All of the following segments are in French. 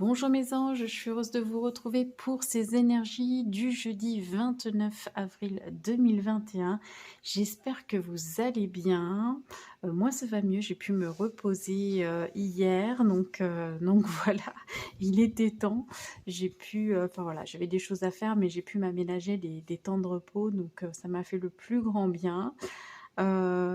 Bonjour mes anges, je suis heureuse de vous retrouver pour ces énergies du jeudi 29 avril 2021. J'espère que vous allez bien. Moi ça va mieux, j'ai pu me reposer hier, donc voilà, il était temps. J'ai pu, enfin voilà, j'avais des choses à faire, mais j'ai pu m'aménager des temps de repos, donc ça m'a fait le plus grand bien.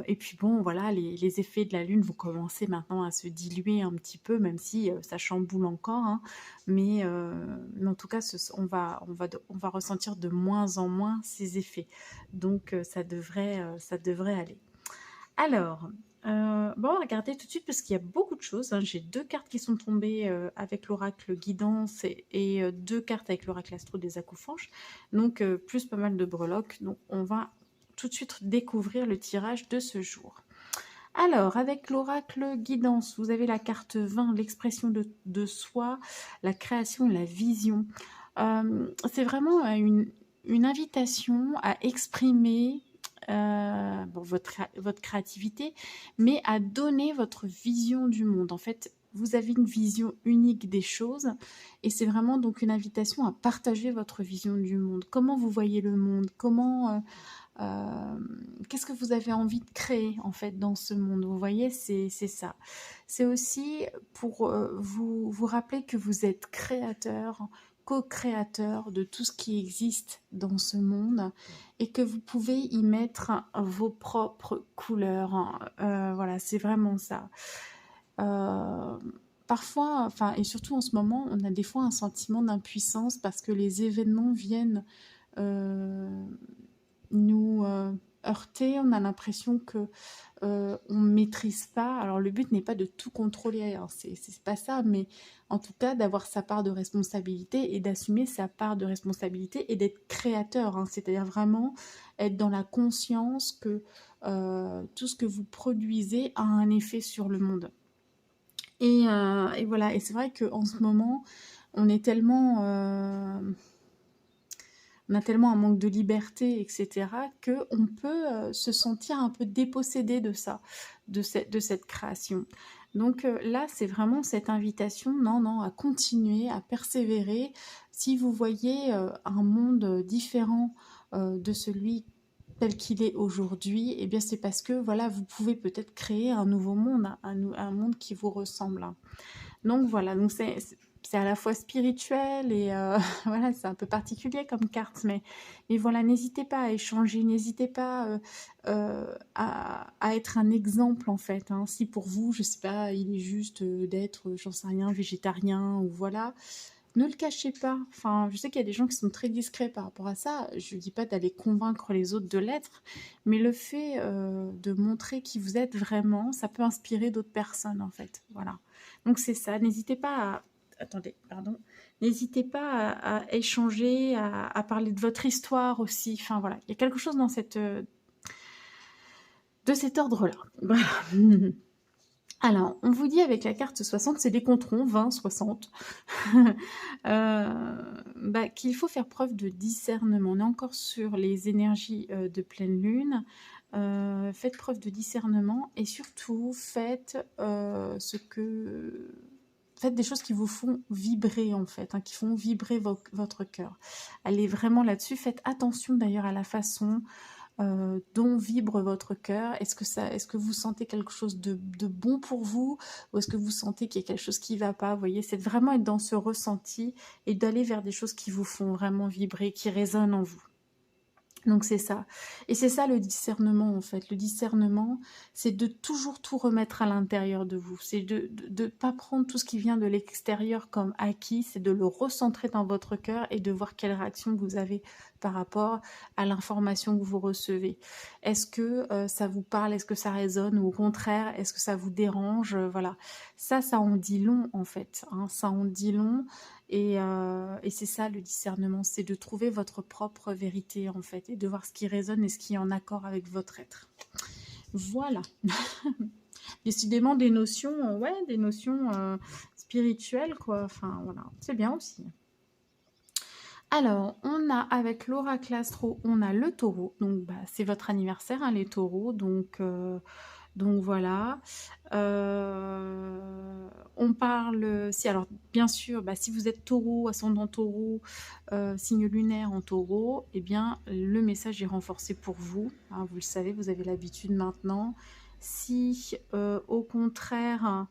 Et puis bon, voilà, les effets de la lune vont commencer maintenant à se diluer un petit peu, même si, ça chamboule encore, hein. Mais en tout cas, on va ressentir de moins en moins ces effets. Donc ça devrait aller. Alors, bon, on va regarder tout de suite parce qu'il y a beaucoup de choses, hein. J'ai 2 cartes qui sont tombées, avec l'oracle guidance et 2 cartes avec l'oracle astro des Acoufanges. Donc plus pas mal de breloques. Donc on va tout de suite découvrir le tirage de ce jour. Alors, avec l'oracle guidance, vous avez la carte 20, l'expression de soi, la création, la vision. C'est vraiment une invitation à exprimer bon, votre créativité, mais à donner votre vision du monde. En fait, vous avez une vision unique des choses et c'est vraiment donc une invitation à partager votre vision du monde. Comment vous voyez le monde? Qu'est-ce que vous avez envie de créer en fait dans ce monde? Vous voyez, c'est ça. C'est aussi pour vous rappeler que vous êtes créateur, co-créateur de tout ce qui existe dans ce monde et que vous pouvez y mettre vos propres couleurs, hein. Voilà, c'est vraiment ça. Euh, Parfois, enfin, et surtout en ce moment, on a des fois un sentiment d'impuissance parce que les événements viennent euh, nous heurter, on a l'impression que on maîtrise pas. Alors le but n'est pas de tout contrôler, hein, c'est pas ça, mais en tout cas d'avoir sa part de responsabilité et d'assumer sa part de responsabilité et d'être créateur, hein, c'est-à-dire vraiment être dans la conscience que tout ce que vous produisez a un effet sur le monde. Et voilà, et c'est vrai qu'en ce moment, on est tellement on a tellement un manque de liberté, etc., qu'on peut se sentir un peu dépossédé de ça, de cette création. Donc là, c'est vraiment cette invitation, non, non, à continuer, à persévérer. Si vous voyez un monde différent de celui tel qu'il est aujourd'hui, eh bien c'est parce que voilà, vous pouvez peut-être créer un nouveau monde, un monde qui vous ressemble. Donc voilà, donc c'est à la fois spirituel et voilà, c'est un peu particulier comme carte, mais voilà, n'hésitez pas à échanger, n'hésitez pas à être un exemple en fait, hein. Si pour vous, je sais pas, il est juste d'être, j'en sais rien, végétarien ou voilà, ne le cachez pas. Enfin, je sais qu'il y a des gens qui sont très discrets par rapport à ça. Je ne dis pas d'aller convaincre les autres de l'être, mais le fait de montrer qui vous êtes vraiment, ça peut inspirer d'autres personnes en fait. Voilà. Donc c'est ça. N'hésitez pas à... Attendez, pardon. N'hésitez pas à échanger, à parler de votre histoire aussi. Enfin voilà, il y a quelque chose dans de cet ordre-là. Voilà. Alors, on vous dit avec la carte 60, c'est des controns, 20, 60, qu'il faut faire preuve de discernement. On est encore sur les énergies de pleine lune. Faites preuve de discernement et surtout faites faites des choses qui vous font vibrer en fait, hein, qui font vibrer votre cœur. Allez vraiment là-dessus. Faites attention d'ailleurs à la façon dont vibre votre cœur. Est-ce que vous sentez quelque chose de bon pour vous ou est-ce que vous sentez qu'il y a quelque chose qui ne va pas? Vous voyez, c'est de vraiment être dans ce ressenti et d'aller vers des choses qui vous font vraiment vibrer, qui résonnent en vous. Donc c'est ça. Et c'est ça le discernement en fait. Le discernement, c'est de toujours tout remettre à l'intérieur de vous. C'est de ne pas prendre tout ce qui vient de l'extérieur comme acquis, c'est de le recentrer dans votre cœur et de voir quelle réaction vous avez par rapport à l'information que vous recevez. Est-ce que ça vous parle? Est-ce que ça résonne? Ou au contraire, est-ce que ça vous dérange? Voilà. Ça en dit long en fait, hein. Ça en dit long. Et c'est ça le discernement, c'est de trouver votre propre vérité en fait, et de voir ce qui résonne et ce qui est en accord avec votre être. Voilà. Décidément des notions, ouais, des notions spirituelles quoi. Enfin voilà, c'est bien aussi. Alors, on a avec l'oracle astro, on a le taureau. Donc c'est votre anniversaire, hein, les taureaux. Donc voilà. On parle, si alors bien sûr, bah, si vous êtes taureau, ascendant taureau, signe lunaire en taureau, eh bien le message est renforcé pour vous, hein, vous le savez, vous avez l'habitude maintenant. Si au contraire,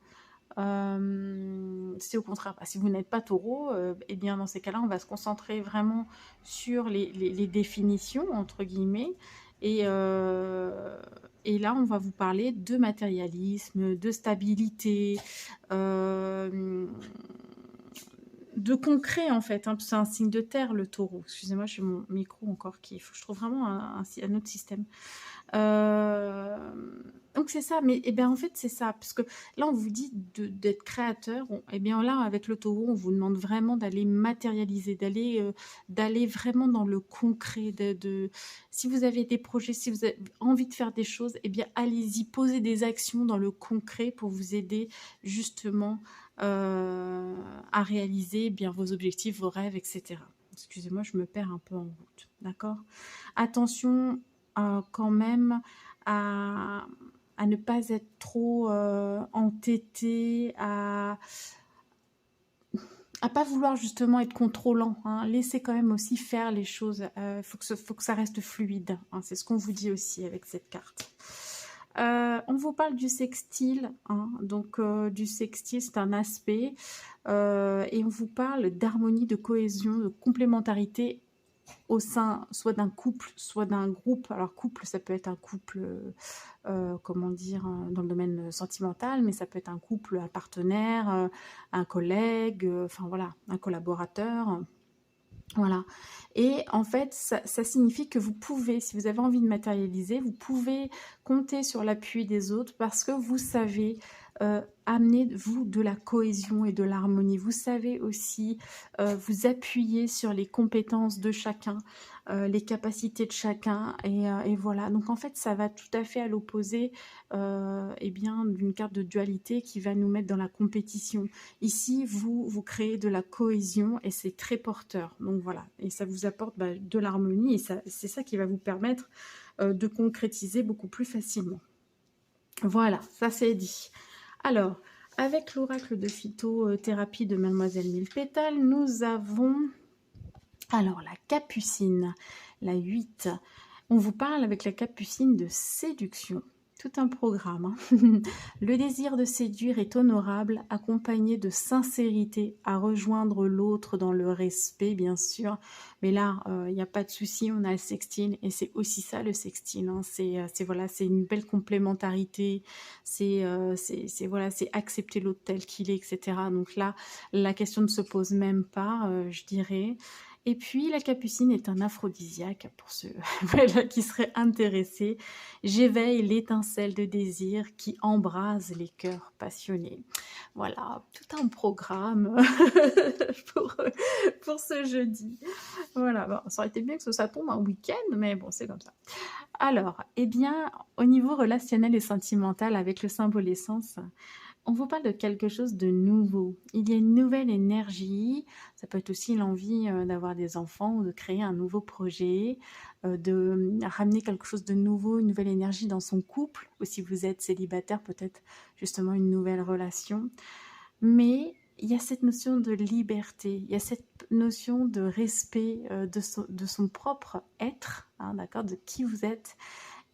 si au contraire, bah, si vous n'êtes pas taureau, eh bien dans ces cas-là, on va se concentrer vraiment sur les définitions, entre guillemets, et, euh, et là, on va vous parler de matérialisme, de stabilité, euh, de concret en fait, hein, c'est un signe de terre le taureau. Excusez-moi, j'ai mon micro encore qui... Je trouve vraiment un autre système. Euh, donc c'est ça, mais eh bien, en fait c'est ça, parce que là on vous dit d'être créateur, et bien là avec le taureau on vous demande vraiment d'aller matérialiser, d'aller vraiment dans le concret, si vous avez des projets, si vous avez envie de faire des choses, et bien allez-y, posez des actions dans le concret pour vous aider justement à réaliser bien vos objectifs, vos rêves, etc. Excusez-moi, je me perds un peu en route, d'accord? Attention quand même à, à ne pas être trop entêté, à pas vouloir justement être contrôlant, hein. Laissez quand même aussi faire les choses. Faut que ça reste fluide, hein. C'est ce qu'on vous dit aussi avec cette carte. On vous parle du sextile, hein. Donc du sextile, c'est un aspect, et on vous parle d'harmonie, de cohésion, de complémentarité au sein soit d'un couple, soit d'un groupe. Alors couple, ça peut être un couple, comment dire, dans le domaine sentimental, mais ça peut être un couple, un partenaire, un collègue, enfin voilà, un collaborateur. Voilà. Et en fait, ça signifie que vous pouvez, si vous avez envie de matérialiser, vous pouvez compter sur l'appui des autres parce que vous savez amener, vous, de la cohésion et de l'harmonie. Vous savez aussi vous appuyer sur les compétences de chacun, les capacités de chacun. Et voilà. Donc, en fait, ça va tout à fait à l'opposé eh bien, d'une carte de dualité qui va nous mettre dans la compétition. Ici, vous créez de la cohésion et c'est très porteur. Donc voilà, et ça vous apporte de l'harmonie et c'est ça qui va vous permettre de concrétiser beaucoup plus facilement. Voilà, ça c'est dit. Alors, avec l'oracle de phytothérapie de Mademoiselle Mille Pétales, nous avons alors la capucine, la 8. On vous parle avec la capucine de séduction. Tout un programme, hein. Le désir de séduire est honorable, accompagné de sincérité, à rejoindre l'autre dans le respect, bien sûr. Mais là, il n'y a pas de souci, on a le sextile, et c'est aussi ça le sextile, hein. Voilà, c'est une belle complémentarité, voilà, c'est accepter l'autre tel qu'il est, etc. Donc là, la question ne se pose même pas, je dirais. Et puis, la capucine est un aphrodisiaque pour ceux voilà, qui seraient intéressés. J'éveille l'étincelle de désir qui embrase les cœurs passionnés. Voilà, tout un programme pour, pour ce jeudi. Voilà, bon, ça aurait été bien que ça tombe un week-end, mais bon, c'est comme ça. Alors, eh bien, au niveau relationnel et sentimental avec le symbole essence, on vous parle de quelque chose de nouveau. Il y a une nouvelle énergie. Ça peut être aussi l'envie d'avoir des enfants ou de créer un nouveau projet, de ramener quelque chose de nouveau, une nouvelle énergie dans son couple. Ou si vous êtes célibataire, peut-être justement une nouvelle relation. Mais il y a cette notion de liberté, il y a cette notion de respect de son propre être, hein, d'accord, de qui vous êtes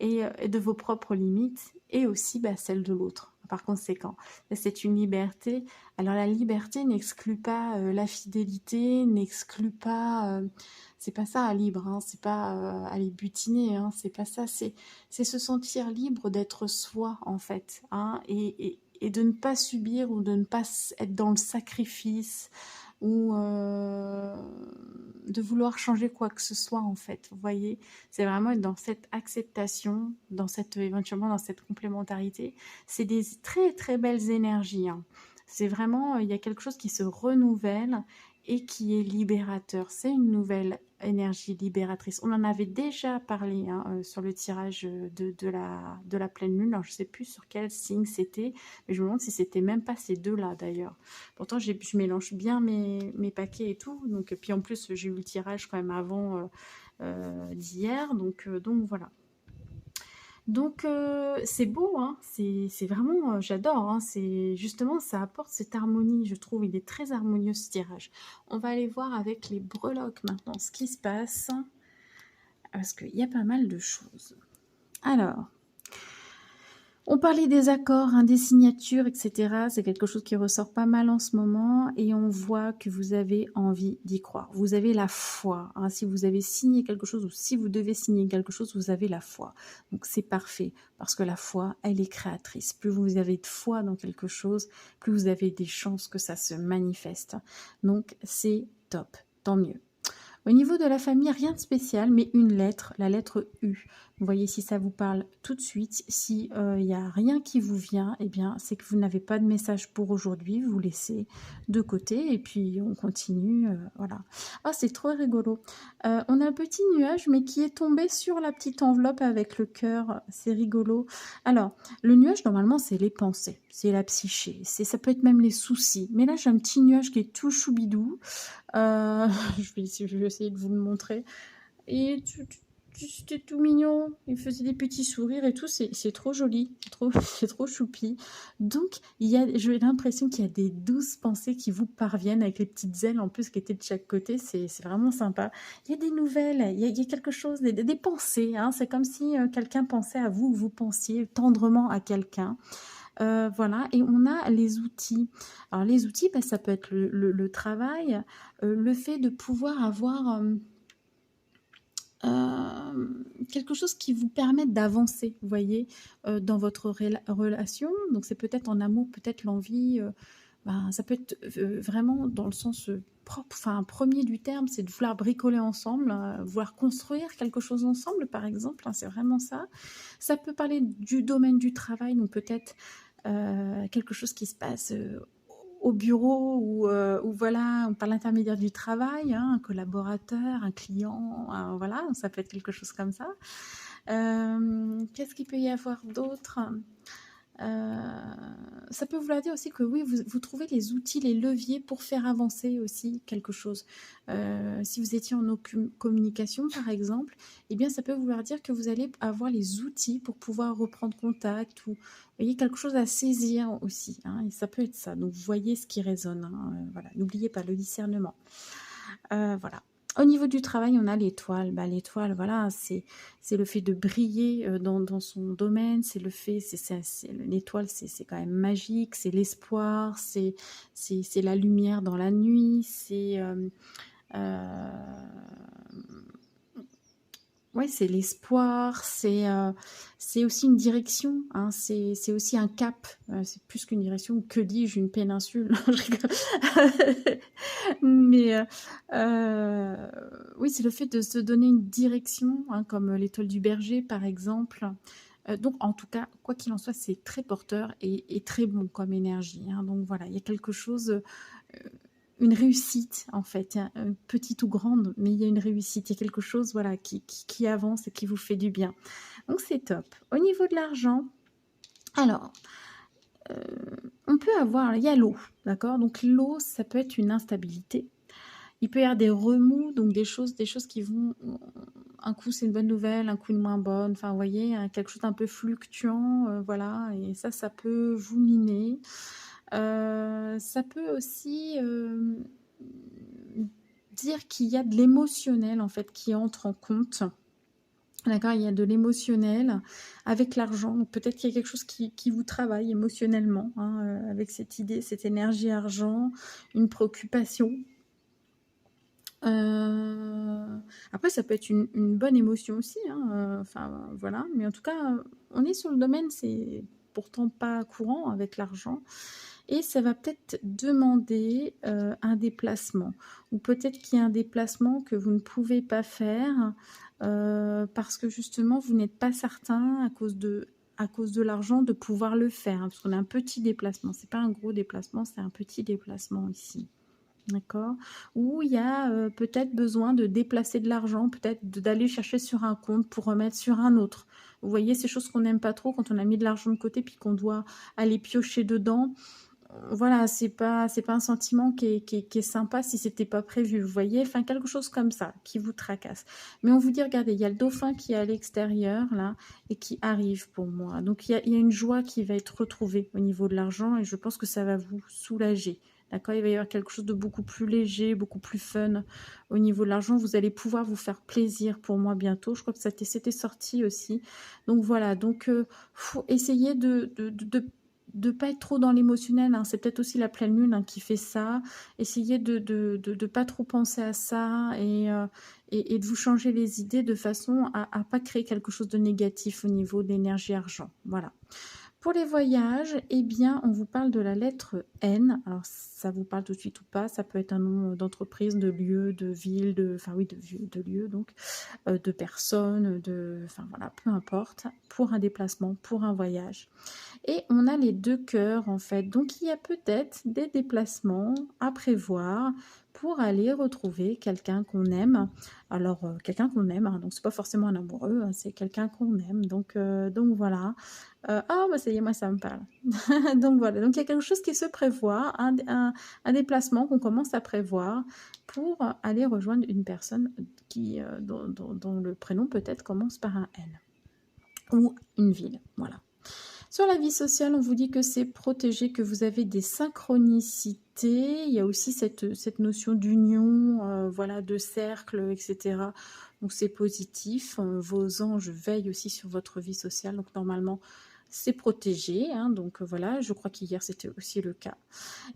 et de vos propres limites et aussi celles de l'autre. Par conséquent, c'est une liberté. Alors la liberté n'exclut pas la fidélité, n'exclut pas... c'est pas ça, libre, hein, c'est pas aller butiner, hein, c'est pas ça, c'est se sentir libre d'être soi, en fait, hein, et de ne pas subir ou de ne pas être dans le sacrifice ou de vouloir changer quoi que ce soit, en fait, vous voyez, c'est vraiment être dans cette acceptation, éventuellement dans cette complémentarité. C'est des très très belles énergies, hein. C'est vraiment, il y a quelque chose qui se renouvelle et qui est libérateur. C'est une nouvelle énergie libératrice. On en avait déjà parlé, hein, sur le tirage de la pleine lune. Alors, je ne sais plus sur quel signe c'était, mais je me demande si c'était même pas ces deux-là d'ailleurs. Pourtant, je mélange bien mes paquets et tout. Donc, puis en plus, j'ai eu le tirage quand même avant d'hier. Donc voilà. Donc c'est beau, hein, c'est vraiment, j'adore, hein, c'est justement ça apporte cette harmonie, je trouve, il est très harmonieux ce tirage. On va aller voir avec les breloques maintenant ce qui se passe, parce qu'il y a pas mal de choses. Alors, on parlait des accords, hein, des signatures, etc. C'est quelque chose qui ressort pas mal en ce moment et on voit que vous avez envie d'y croire. Vous avez la foi, hein. Si vous avez signé quelque chose ou si vous devez signer quelque chose, vous avez la foi. Donc c'est parfait parce que la foi, elle est créatrice. Plus vous avez de foi dans quelque chose, plus vous avez des chances que ça se manifeste. Donc c'est top, tant mieux. Au niveau de la famille, rien de spécial, mais une lettre, la lettre U. Vous voyez si ça vous parle tout de suite. Si il n'y a rien qui vous vient, eh bien, c'est que vous n'avez pas de message pour aujourd'hui. Vous laissez de côté et puis on continue. Voilà. Ah, c'est trop rigolo. On a un petit nuage, mais qui est tombé sur la petite enveloppe avec le cœur. C'est rigolo. Alors, le nuage, normalement, c'est les pensées, c'est la psyché, ça peut être même les soucis. Mais là, j'ai un petit nuage qui est tout choubidou. Je vais essayer de vous le montrer. Et c'était tout mignon. Il faisait des petits sourires et tout. C'est trop joli. C'est trop choupi. Donc, j'ai l'impression qu'il y a des douces pensées qui vous parviennent avec les petites ailes en plus qui étaient de chaque côté. C'est vraiment sympa. Il y a des nouvelles. Il y a quelque chose, des pensées. Hein. C'est comme si quelqu'un pensait à vous ou vous pensiez tendrement à quelqu'un. Voilà, et on a les outils. Alors les outils, bah, ça peut être le travail, le fait de pouvoir avoir quelque chose qui vous permette d'avancer, vous voyez, dans votre relation. Donc c'est peut-être en amour, peut-être l'envie, ben, ça peut être vraiment dans le sens propre, enfin premier du terme, c'est de vouloir bricoler ensemble, vouloir construire quelque chose ensemble, par exemple, hein, c'est vraiment ça. Ça peut parler du domaine du travail, donc peut-être quelque chose qui se passe au bureau ou voilà, par l'intermédiaire du travail, hein, un collaborateur, un client, voilà, ça peut être quelque chose comme ça. Qu'est-ce qu'il peut y avoir d'autre? Ça peut vouloir dire aussi que oui, vous trouvez les outils, les leviers pour faire avancer aussi quelque chose. Si vous étiez en communication, par exemple, eh bien, ça peut vouloir dire que vous allez avoir les outils pour pouvoir reprendre contact ou, vous voyez, quelque chose à saisir aussi, hein, et ça peut être ça. Donc, vous voyez ce qui résonne, hein, voilà. N'oubliez pas le discernement. Voilà. Au niveau du travail, on a l'étoile. Bah, l'étoile, voilà, c'est le fait de briller dans son domaine. C'est le fait, l'étoile, c'est quand même magique. C'est l'espoir. C'est la lumière dans la nuit. Euh, Ouais, c'est l'espoir, c'est aussi une direction, hein, c'est aussi un cap, c'est plus qu'une direction, que dis-je, une péninsule, non, je rigole. Mais oui, c'est le fait de se donner une direction, hein, comme l'étoile du berger, par exemple. Donc, en tout cas, quoi qu'il en soit, c'est très porteur et très bon comme énergie, hein. Donc voilà, il y a quelque chose, une réussite en fait, hein, petite ou grande, mais il y a une réussite, il y a quelque chose voilà, qui avance et qui vous fait du bien. Donc c'est top. Au niveau de l'argent, alors, on peut avoir, il y a l'eau, d'accord? Donc l'eau, ça peut être une instabilité. Il peut y avoir des remous, donc des choses qui vont, un coup c'est une bonne nouvelle, un coup une moins bonne, enfin vous voyez, hein, quelque chose d'un peu fluctuant, voilà, et ça peut vous miner. Ça peut aussi dire qu'il y a de l'émotionnel en fait qui entre en compte. D'accord, il y a de l'émotionnel avec l'argent. Donc peut-être qu'il y a quelque chose qui vous travaille émotionnellement, hein, avec cette idée, cette énergie argent, une préoccupation. Après, ça peut être une bonne émotion aussi, hein, enfin voilà. Mais en tout cas, on est sur le domaine, c'est pourtant pas courant avec l'argent. Et ça va peut-être demander un déplacement. Ou peut-être qu'il y a un déplacement que vous ne pouvez pas faire parce que justement, vous n'êtes pas certain à cause de l'argent de pouvoir le faire. Hein, parce qu'on a un petit déplacement. C'est pas un gros déplacement, c'est un petit déplacement ici. D'accord? Ou il y a peut-être besoin de déplacer de l'argent, peut-être d'aller chercher sur un compte pour remettre sur un autre. Vous voyez, ces choses qu'on n'aime pas trop quand on a mis de l'argent de côté puis qu'on doit aller piocher dedans. voilà, c'est pas un sentiment qui est sympa si c'était pas prévu, vous voyez? Enfin, quelque chose comme ça, qui vous tracasse. Mais on vous dit: «Regardez, il y a le dauphin qui est à l'extérieur là et qui arrive pour moi». Donc il y a une joie qui va être retrouvée au niveau de l'argent et je pense que ça va vous soulager, d'accord? Il va y avoir quelque chose de beaucoup plus léger, beaucoup plus fun au niveau de l'argent. Vous allez pouvoir vous faire plaisir pour moi bientôt. Je crois que c'était sorti aussi. Donc voilà, donc faut essayer de pas être trop dans l'émotionnel, hein. C'est peut-être aussi la pleine lune, hein, qui fait ça. Essayez de pas trop penser à ça et de vous changer les idées de façon à pas créer quelque chose de négatif au niveau de l'énergie argent. Voilà. Pour les voyages, eh bien, on vous parle de la lettre N. Alors, ça vous parle tout de suite ou pas, ça peut être un nom d'entreprise, de lieu, de ville, enfin oui, de lieu, donc, de personnes, enfin voilà, peu importe, pour un déplacement, pour un voyage. Et on a les 2 cœurs en fait. Donc il y a peut-être des déplacements à prévoir pour aller retrouver quelqu'un qu'on aime. Alors, quelqu'un qu'on aime, hein, donc c'est pas forcément un amoureux, hein, c'est quelqu'un qu'on aime. Donc voilà. Ah bah, ça y est, moi ça me parle. Donc voilà, donc il y a quelque chose qui se prévoit, un déplacement qu'on commence à prévoir pour aller rejoindre une personne dont le prénom peut-être commence par un N ou une ville, voilà. Sur la vie sociale, on vous dit que c'est protégé, que vous avez des synchronicités. Il y a aussi cette notion d'union, voilà, de cercle, etc. Donc c'est positif. Vos anges veillent aussi sur votre vie sociale. Donc normalement, c'est protégé, hein. Donc voilà, je crois qu'hier c'était aussi le cas.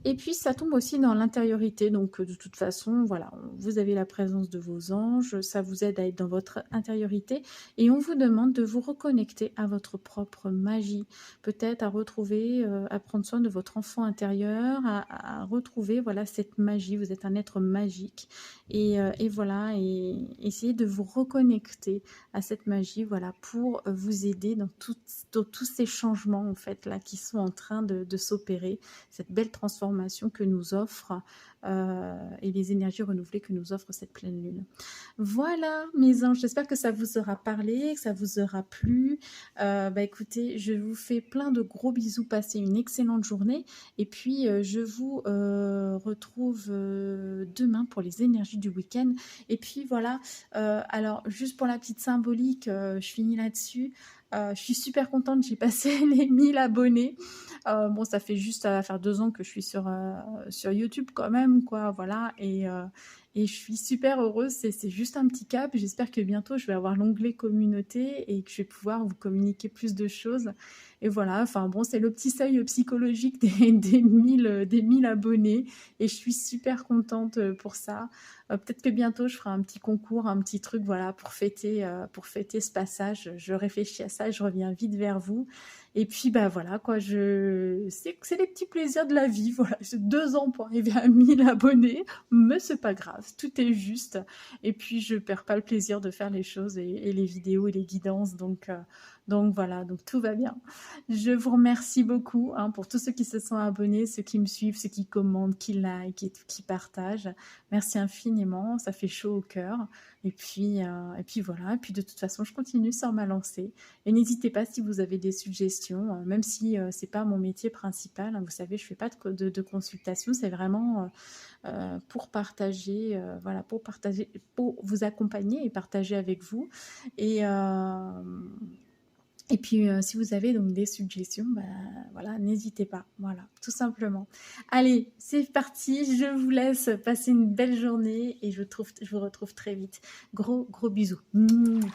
Et puis ça tombe aussi dans l'intériorité, donc de toute façon, voilà, vous avez la présence de vos anges, ça vous aide à être dans votre intériorité et on vous demande de vous reconnecter à votre propre magie, peut-être à retrouver, à prendre soin de votre enfant intérieur, à retrouver, voilà, cette magie. Vous êtes un être magique et voilà, et essayez de vous reconnecter à cette magie, voilà, pour vous aider dans tous ces changements, en fait, là, qui sont en train de s'opérer, cette belle transformation que nous offre et les énergies renouvelées que nous offre cette pleine lune. Voilà, mes anges, j'espère que ça vous aura parlé, que ça vous aura plu. Bah écoutez, je vous fais plein de gros bisous, passez une excellente journée et puis je vous retrouve demain pour les énergies du week-end. Et puis voilà, alors juste pour la petite symbolique, je finis là-dessus. Je suis super contente, j'ai passé les 1000 abonnés. Bon, ça fait juste à faire 2 ans que je suis sur YouTube quand même, quoi, voilà. Et je suis super heureuse, c'est juste un petit cap. J'espère que bientôt je vais avoir l'onglet communauté et que je vais pouvoir vous communiquer plus de choses. Et voilà, enfin bon, c'est le petit seuil psychologique des 1000 abonnés et je suis super contente pour ça. Peut-être que bientôt je ferai un petit concours, un petit truc, voilà, pour fêter ce passage. Je réfléchis à ça, je reviens vite vers vous. Et puis bah voilà quoi, c'est les petits plaisirs de la vie. Voilà, j'ai 2 ans pour arriver à 1000 abonnés, mais c'est pas grave, tout est juste. Et puis je perds pas le plaisir de faire les choses et les vidéos et les guidances, donc voilà, donc tout va bien. Je vous remercie beaucoup, hein, pour tous ceux qui se sont abonnés, ceux qui me suivent, ceux qui commentent, qui like, qui partagent. Merci infiniment, ça fait chaud au cœur. Et puis voilà, et puis de toute façon, je continue sur ma lancée. Et n'hésitez pas si vous avez des suggestions, même si c'est pas mon métier principal, hein, vous savez, je fais pas de consultation, c'est vraiment pour partager, voilà, pour vous accompagner et partager avec vous. Et, et puis, si vous avez donc des suggestions, bah, voilà, n'hésitez pas. Voilà, tout simplement. Allez, c'est parti. Je vous laisse passer une belle journée et je vous retrouve très vite. Gros bisous. Mouah.